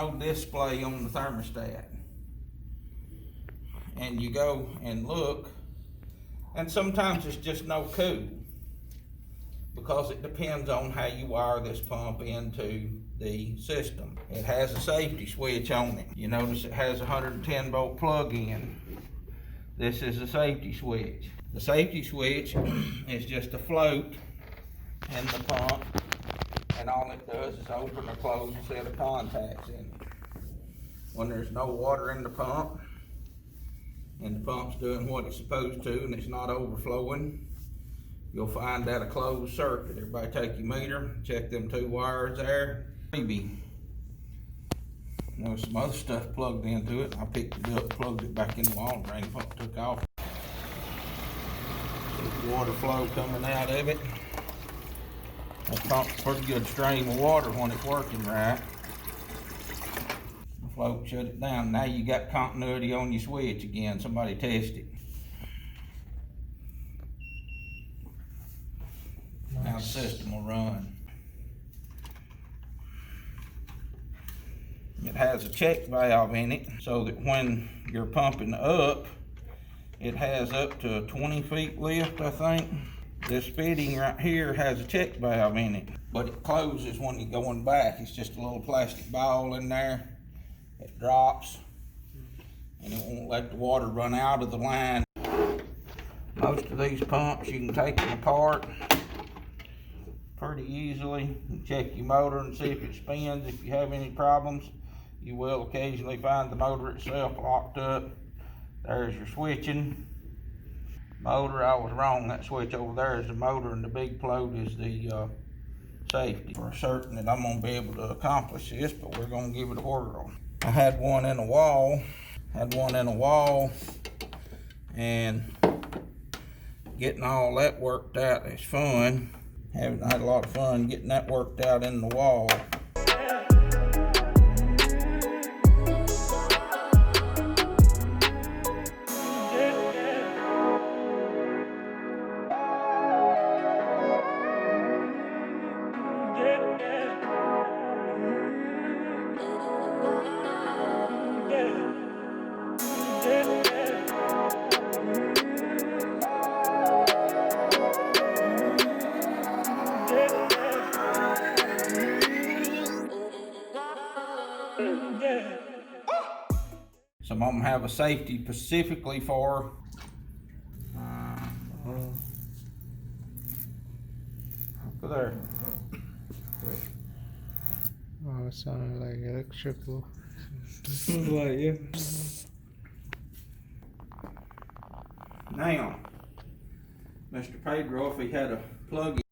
no display on the thermostat. And you go and look, and sometimes it's just no cool, because it depends on how you wire this pump into the system. It has a safety switch on it. You notice it has a 110 volt plug in. This is a safety switch. The safety switch is just a float in the pump, and all it does is open or close a set of contacts in it. When there's no water in the pump, and the pump's doing what it's supposed to and it's not overflowing, you'll find that a closed circuit. Everybody take your meter, check them 2 wires there. Maybe there's some other stuff plugged into it. I picked it up, plugged it back in the wall, and drain pump took off. Water flow coming out of it. That pump's a pretty good stream of water when it's working right. The float shut it down. Now you got continuity on your switch again. Somebody test it. Now the system will run. It has a check valve in it, so that when you're pumping up, it has up to a 20 feet lift, I think. This fitting right here has a check valve in it, but it closes when you're going back. It's just a little plastic ball in there. It drops, and it won't let the water run out of the line. Most of these pumps, you can take them apart pretty easily and check your motor and see if it spins. If you have any problems, you will occasionally find the motor itself locked up. There's your switching. Motor, I was wrong. That switch over there is the motor, and the big float is the safety. We're certain that I'm going to be able to accomplish this, but we're going to give it a whirl. I had one in a wall, and getting all that worked out is fun. I had a lot of fun getting that worked out in the wall. So I'm gonna have a safety specifically for over there. Oh, it sounded like electrical. Like, yeah. Now, Mr. Pedro, if he had a plug in.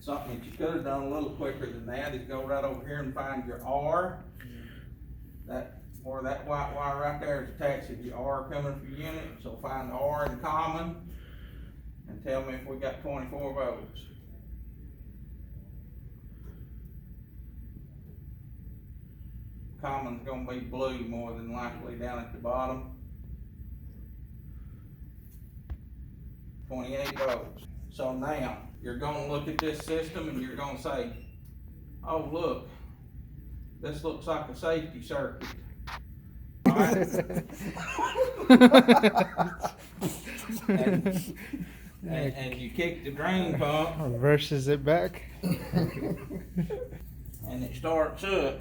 Something that you could have done a little quicker than that is go right over here and find your R. That, or that white wire right there is attached to your R coming from your unit. So find R in common and tell me if we got 24 volts. Common's gonna be blue more than likely down at the bottom. 28 volts. So now, you're gonna look at this system and you're gonna say, oh look, this looks like a safety circuit. All right? and you kick the drain pump. Reverses it back. And it starts up.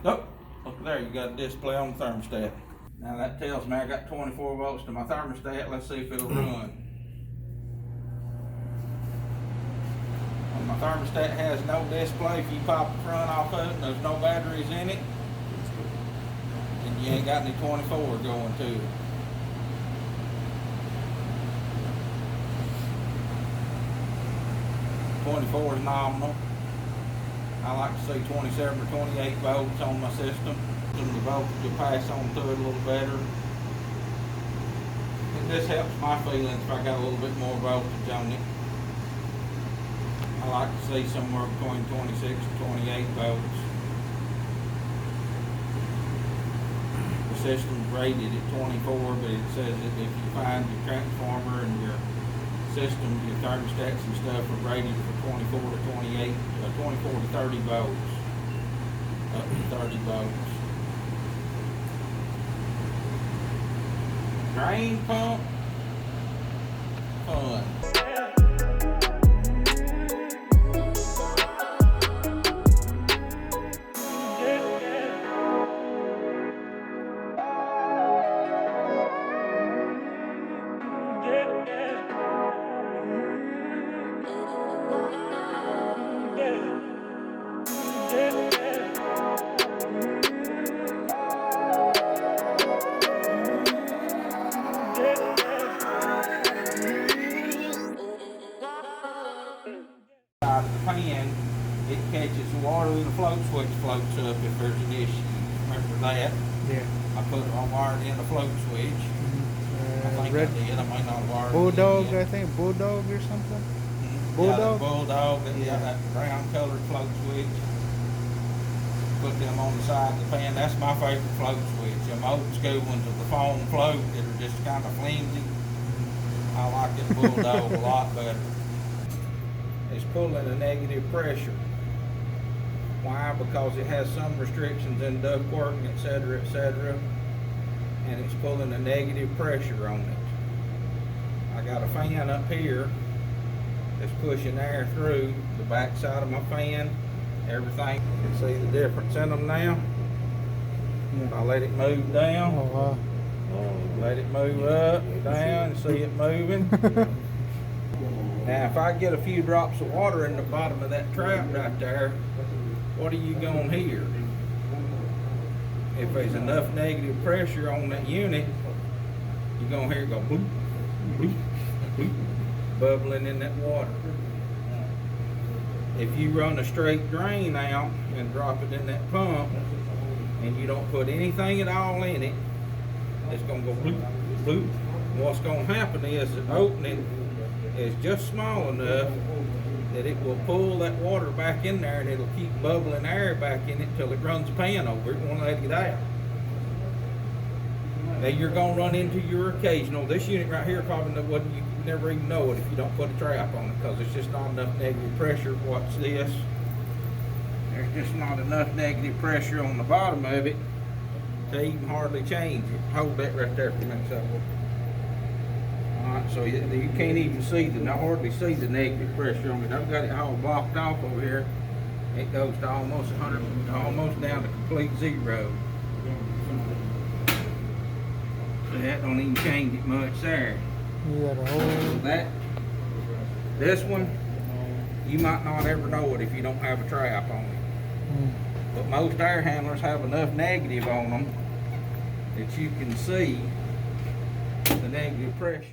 Oh, look there, you got a display on the thermostat. Now that tells me I got 24 volts to my thermostat. Let's see if it'll run. And my thermostat has no display. If you pop the front off of it and there's no batteries in it, and you ain't got any 24 going to it. .24 is nominal. I like to see 27 or 28 volts on my system. The voltage will pass on through it a little better. And this helps my feelings if I got a little bit more voltage on it. I like to see somewhere between 26 and 28 volts. The system's rated at 24, but it says that if you find your transformer and your system, your thermostats and stuff are rated for 24 to 28, 24 to 30 volts, up to 30 volts. Drain pump, fun. Out of the pan, it catches the water and the float switch floats up if there's an issue. Remember that? Yeah. I put it on wired in the float switch. I think Red I did. I might not have wired Bulldog, it in I yet. think Bulldog or something. Bulldog? Bulldog? Yeah, Bulldog, Yeah. yeah, that brown colored float switch. Put them on the side of the pan. That's my favorite float switch. Them old school ones with the foam float that are just kind of flimsy. I like this Bulldog a lot better. It's pulling a negative pressure. Why? Because it has some restrictions in ductwork, etc., etc., and it's pulling a negative pressure on it. I got a fan up here that's pushing air through the back side of my fan. Everything. You can see the difference in them now. If I let it move down, Oh wow. let it move up, down, see it moving. Now, if I get a few drops of water in the bottom of that trap right there, what are you going to hear? If there's enough negative pressure on that unit, you're going to hear it go boop, boop, boop, bubbling in that water. If you run a straight drain out and drop it in that pump, and you don't put anything at all in it, it's going to go bloop, bloop. What's going to happen is the opening is just small enough that it will pull that water back in there, and it'll keep bubbling air back in it till it runs the pan over. It won't let it get out. Now you're going to run into your occasional. This unit right here probably wouldn't. You never even know it if you don't put a trap on it, because it's just not enough negative pressure. Watch this. There's just not enough negative pressure on the bottom of it to even hardly change it. Hold that right there for a minute. Alright, so you can't even see hardly see the negative pressure on it. I've got it all blocked off over here. It goes to almost 100, almost down to complete zero. So that don't even change it much there. You got a whole. This one, you might not ever know it if you don't have a trap on it. But most air handlers have enough negative on them that you can see the negative pressure.